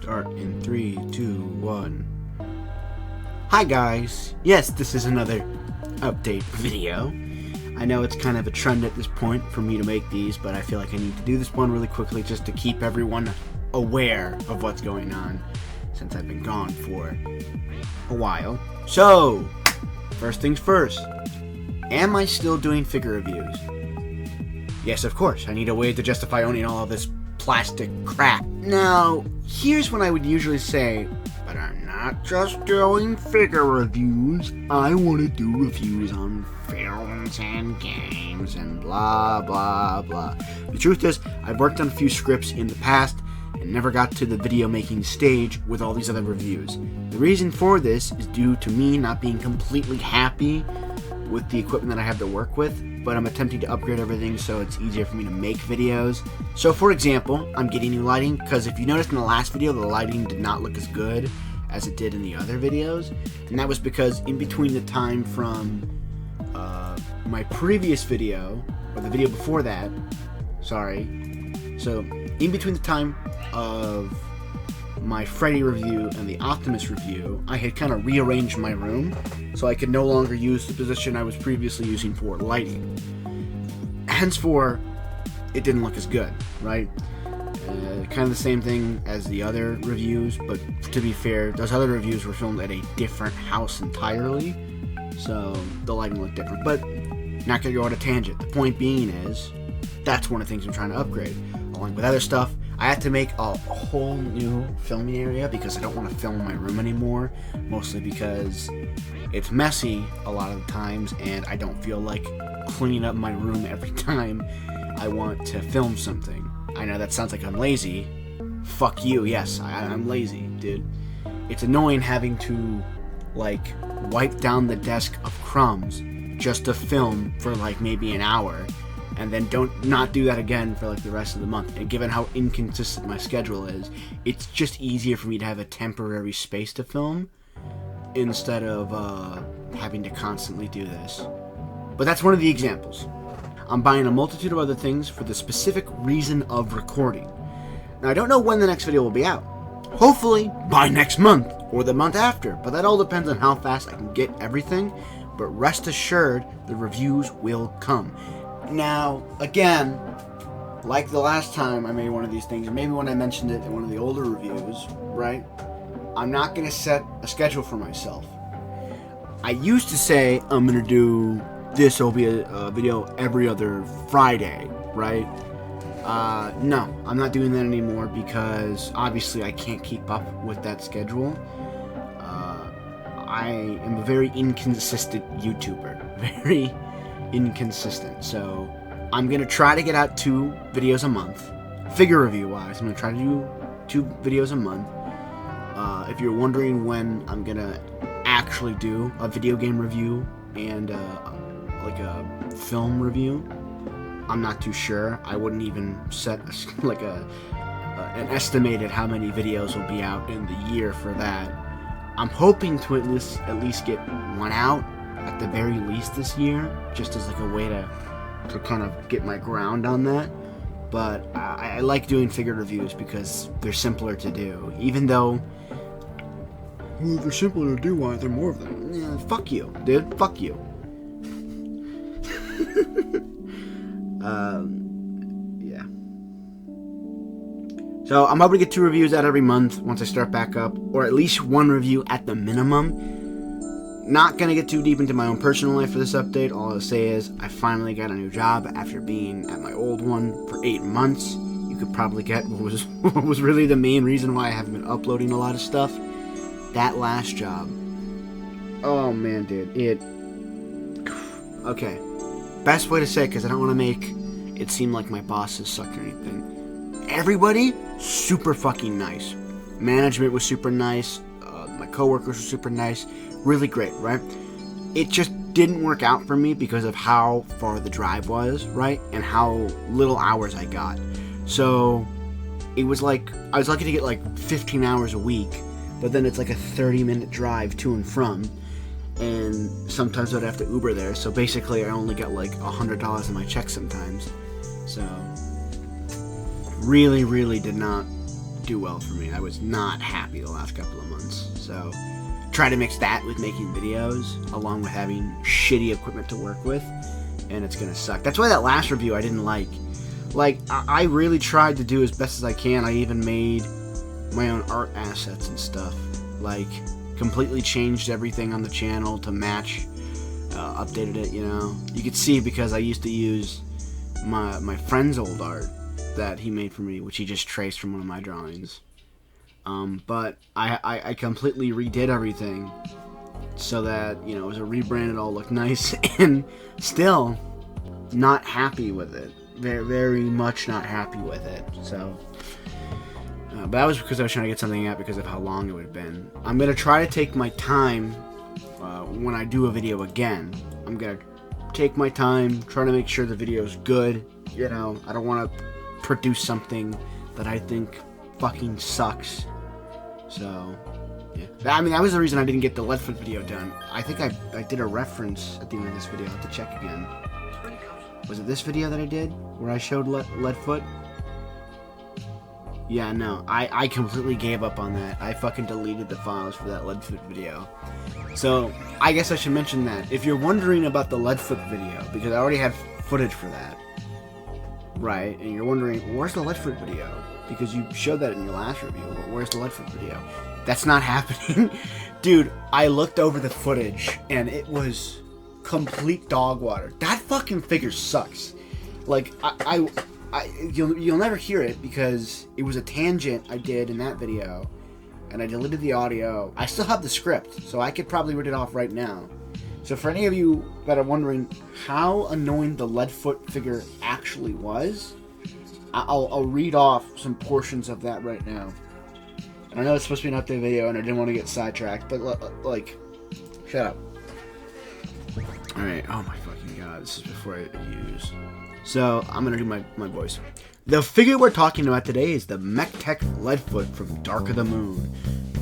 Start in 3, 2, 1. Hi guys! Yes, this is another update video. I know it's kind of a trend at this point for me to make these, but I feel like I need to do this one really quickly just to keep everyone aware of what's going on since I've been gone for a while. So, first things first. Am I still doing figure reviews? Yes, of course. I need a way to justify owning all of this plastic crap. Now, here's what I would usually say, but I'm not just doing figure reviews. I want to do reviews on films and games and blah, blah, blah. The truth is, I've worked on a few scripts in the past and never got to the video making stage with all these other reviews. The reason for this is due to me not being completely happy with the equipment that I have to work with, but I'm attempting to upgrade everything so it's easier for me to make videos. So for example, I'm getting new lighting, because if you noticed in the last video, the lighting did not look as good as it did in the other videos, and that was because in between the time from my previous video, or the video before that, sorry, so in between the time of my Freddy review and the Optimus review, I had kind of rearranged my room so I could no longer use the position I was previously using for lighting. Henceforth, it didn't look as good, right? Kind of the same thing as the other reviews, but to be fair, those other reviews were filmed at a different house entirely, so the lighting looked different. But not gonna go on a tangent. The point being is, that's one of the things I'm trying to upgrade. Along with other stuff, I had to make a whole new filming area because I don't want to film in my room anymore, mostly because it's messy a lot of the times and I don't feel like cleaning up my room every time I want to film something. I know that sounds like I'm lazy. Fuck you, yes, I'm lazy, dude. It's annoying having to, like, wipe down the desk of crumbs just to film for, like, maybe an hour, and then not do that again for like the rest of the month. And given how inconsistent my schedule is, it's just easier for me to have a temporary space to film instead of having to constantly do this. But that's one of the examples. I'm buying a multitude of other things for the specific reason of recording. Now, I don't know when the next video will be out. Hopefully by next month or the month after, but that all depends on how fast I can get everything. But rest assured, the reviews will come. Now, again, like the last time I made one of these things, or maybe when I mentioned it in one of the older reviews, right? I'm not going to set a schedule for myself. I used to say I'm going to do this, will be a video every other Friday, right? No, I'm not doing that anymore because obviously I can't keep up with that schedule. I am a very inconsistent YouTuber. Very inconsistent. So I'm gonna try to get out 2 videos a month, figure review wise. I'm gonna try to do 2 videos a month. If you're wondering when I'm gonna actually do a video game review and like a film review, I'm not too sure. I wouldn't even set like an estimated how many videos will be out in the year for that. I'm hoping to at least get one out at the very least this year, just as like a way to kind of get my ground on that. But I like doing figure reviews because they're simpler to do. Even though, well, they're simpler to do, why are there more of them? Yeah, fuck you, dude. Fuck you. Yeah. So I'm hoping to get 2 reviews out every month once I start back up, or at least 1 review at the minimum. Not going to get too deep into my own personal life for this update. All I'll say is I finally got a new job after being at my old one for 8 months. You could probably get what was really the main reason why I haven't been uploading a lot of stuff. That last job. Oh man, dude. Okay. Best way to say it, because I don't want to make it seem like my bosses suck or anything. Everybody, super fucking nice. Management was super nice. My coworkers were super nice. Really great, right? It just didn't work out for me because of how far the drive was, right? And how little hours I got. So it was like, I was lucky to get like 15 hours a week, but then it's like a 30-minute drive to and from. And sometimes I'd have to Uber there. So basically I only got like $100 in my check sometimes. So really, really did not do well for me. I was not happy the last couple of months. So try to mix that with making videos, along with having shitty equipment to work with, and it's gonna suck. That's why that last review I didn't like. Like, I really tried to do as best as I can. I even made my own art assets and stuff. Like, completely changed everything on the channel to match, updated it, you know. You could see because I used to use my friend's old art that he made for me, which he just traced from one of my drawings. But I completely redid everything so that, you know, it was a rebrand, it all looked nice, and still not happy with it. Very, very much not happy with it. So, but that was because I was trying to get something out because of how long it would have been. I'm going to try to take my time when I do a video again. I'm going to take my time, try to make sure the video is good. You know, I don't want to produce something that I think fucking sucks. So, yeah. I mean, that was the reason I didn't get the Leadfoot video done. I think I did a reference at the end of this video. I'll have to check again. Was it this video that I did where I showed Leadfoot? Yeah, no. I completely gave up on that. I fucking deleted the files for that Leadfoot video. So, I guess I should mention that. If you're wondering about the Leadfoot video, because I already had footage for that, right, and you're wondering, where's the Leadfoot video? Because you showed that in your last review. Where's the Leadfoot video? That's not happening. Dude, I looked over the footage, and it was complete dog water. That fucking figure sucks. Like, you'll never hear it because it was a tangent I did in that video, and I deleted the audio. I still have the script, so I could probably read it off right now. So for any of you that are wondering how annoying the Leadfoot figure actually was, I'll read off some portions of that right now. And I know it's supposed to be an update video, and I didn't want to get sidetracked, but like, shut up. Alright, oh my fucking god, this is before I use. So, I'm gonna do my voice. The figure we're talking about today is the MechTech Leadfoot from Dark of the Moon.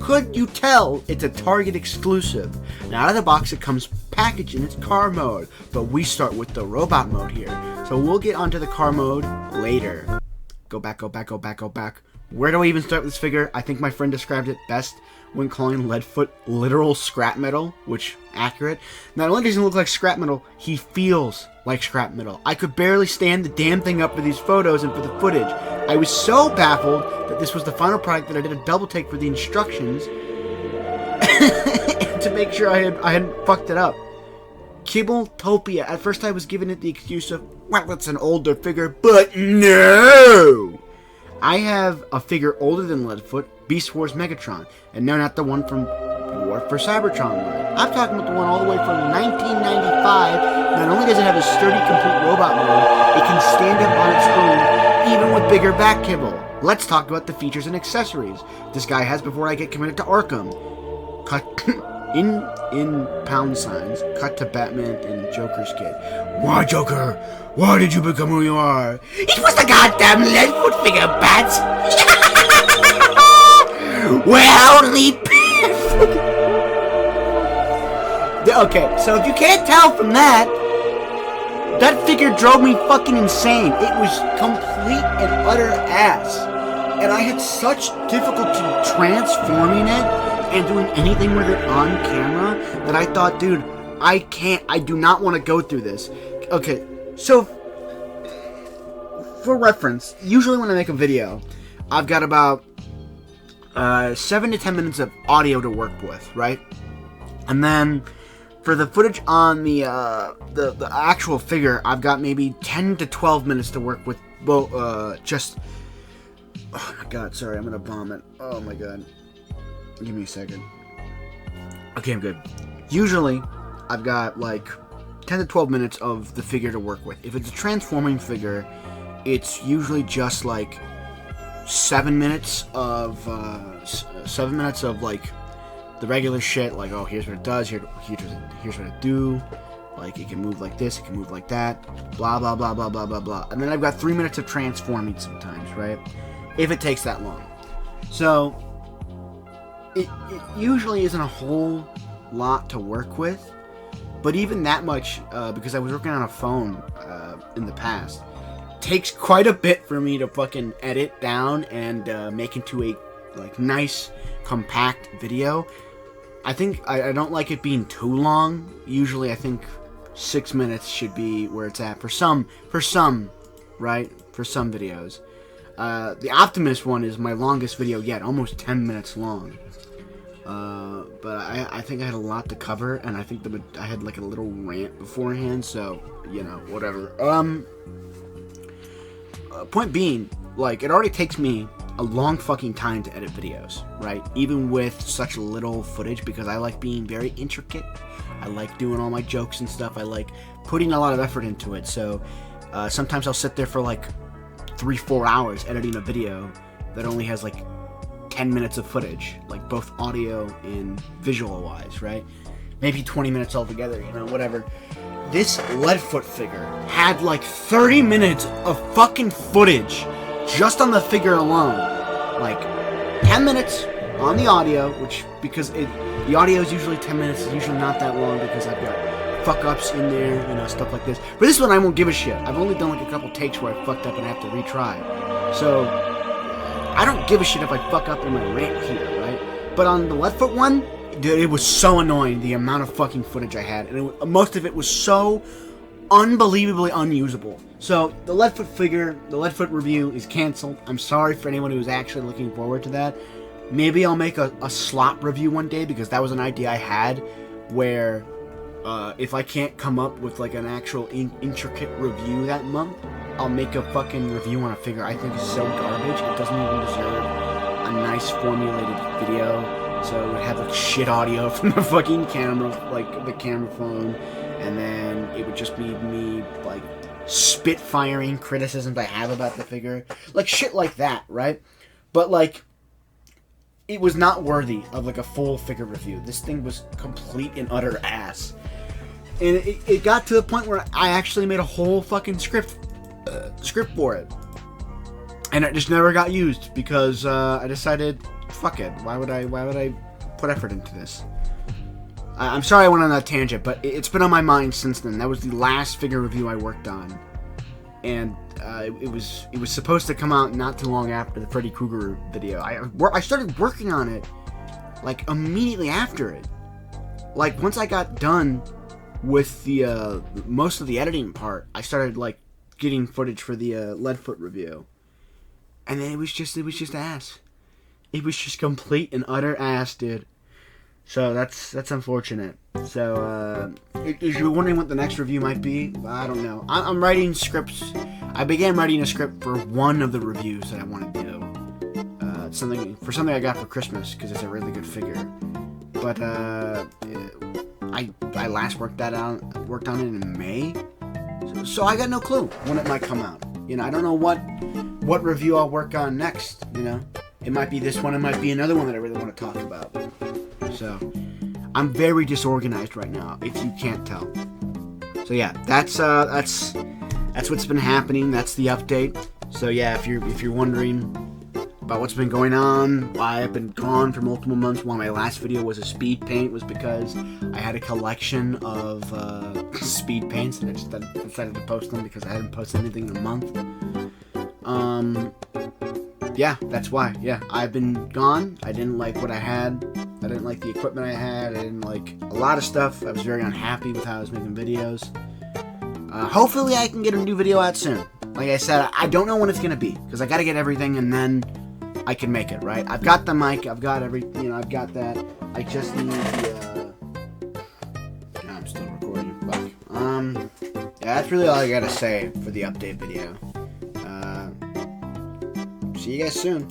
Could you tell it's a Target exclusive? Now, out of the box, it comes packaged in its car mode, but we start with the robot mode here. So, we'll get onto the car mode later. Go back. Where do I even start with this figure? I think my friend described it best when calling Leadfoot literal scrap metal, which, accurate. Not only does he look like scrap metal, he feels like scrap metal. I could barely stand the damn thing up for these photos and for the footage. I was so baffled that this was the final product that I did a double take for the instructions to make sure I hadn't fucked it up. Kibbletopia. At first I was giving it the excuse of, well, it's an older figure, but no! I have a figure older than Leadfoot, Beast Wars Megatron, and no, not the one from War for Cybertron line. I'm talking about the one all the way from 1995. Not only does it have a sturdy, complete robot mode, it can stand up on its own, even with bigger back kibble. Let's talk about the features and accessories this guy has before I get committed to Arkham. Cut in pound signs, cut to Batman and Joker's kid. Why, Joker? Why did you become who you are? It was the goddamn Leadfoot figure, Bats! We're only okay, so if you can't tell from that, that figure drove me fucking insane. It was complete and utter ass. And I had such difficulty transforming it and doing anything with it on camera that I thought, dude, I do not want to go through this. Okay, so for reference, usually when I make a video, I've got about 7 to 10 minutes of audio to work with, right? And then for the footage on the actual figure, I've got maybe 10 to 12 minutes to work with. Well, just, oh my god, sorry, I'm gonna vomit. Oh my god, give me a second. Okay, I'm good. Usually, I've got like 10 to 12 minutes of the figure to work with. If it's a transforming figure, it's usually just like 7 minutes of like the regular shit, like, oh, here's what it does, here's what it do, like, it can move like this, it can move like that, blah, blah, blah, blah, blah, blah, blah. And then I've got 3 minutes of transforming sometimes, right? If it takes that long. So, it usually isn't a whole lot to work with, but even that much, because I was working on a phone in the past, takes quite a bit for me to fucking edit down and make into a like nice compact video. I think I don't like it being too long. Usually I think 6 minutes should be where it's at for some, right? For some videos. The Optimus one is my longest video yet, almost 10 minutes long. But I think I had a lot to cover, and I think I had like a little rant beforehand, so, you know, whatever. Point being, like, it already takes me a long fucking time to edit videos, right? Even with such little footage, because I like being very intricate. I like doing all my jokes and stuff. I like putting a lot of effort into it, so sometimes I'll sit there for like 3-4 hours editing a video that only has like 10 minutes of footage, like both audio and visual wise, right? Maybe 20 minutes altogether, you know, whatever. This Leadfoot figure had like 30 minutes of fucking footage just on the figure alone. Like 10 minutes on the audio, which, because the audio is usually 10 minutes, it's usually not that long because I've got fuck ups in there, you know, stuff like this. But this one I won't give a shit. I've only done like a couple takes where I fucked up and I have to retry. So I don't give a shit if I fuck up in my rant here, right? But on the Leadfoot one, dude, it was so annoying, the amount of fucking footage I had. And most of it was so unbelievably unusable. So, the Leadfoot figure, the Leadfoot review is canceled. I'm sorry for anyone who was actually looking forward to that. Maybe I'll make a slot review one day, because that was an idea I had, where if I can't come up with like an actual intricate review that month, I'll make a fucking review on a figure I think is so garbage, it doesn't even deserve a nice formulated video. So it would have like shit audio from the fucking camera, like the camera phone, and then it would just be me like spitfiring criticisms I have about the figure, like shit like that, right? But like, it was not worthy of like a full figure review. This thing was complete and utter ass, and it got to the point where I actually made a whole fucking script for it, and it just never got used because I decided, fuck it. Why would I put effort into this? I'm sorry I went on that tangent, but it's been on my mind since then. That was the last figure review I worked on, and it was supposed to come out not too long after the Freddy Krueger video. I started working on it like immediately after it. Like once I got done with the most of the editing part, I started like getting footage for the Leadfoot review, and then it was just ass. It was just complete and utter ass, dude. So that's unfortunate. So if you're wondering what the next review might be, I don't know. I'm writing scripts. I began writing a script for one of the reviews that I want to do. Something I got for Christmas because it's a really good figure. But I last worked on it in May. So I got no clue when it might come out. You know, I don't know what review I'll work on next. You know, it might be this one. It might be another one that I really want to talk about. So I'm very disorganized right now, if you can't tell. So yeah, that's what's been happening. That's the update. So yeah, if you're wondering about what's been going on, why I've been gone for multiple months, why my last video was a speed paint, was because I had a collection of speed paints and I just decided to post them because I hadn't posted anything in a month. Yeah, that's why. Yeah, I've been gone. I didn't like what I had. I didn't like the equipment I had. I didn't like a lot of stuff. I was very unhappy with how I was making videos. Hopefully I can get a new video out soon. Like I said, I don't know when it's going to be, because I got to get everything and then I can make it, right? I've got the mic. I've got everything. You know, I've got that. I just need the... I'm still recording. Fuck. Yeah, that's really all I got to say for the update video. See you guys soon.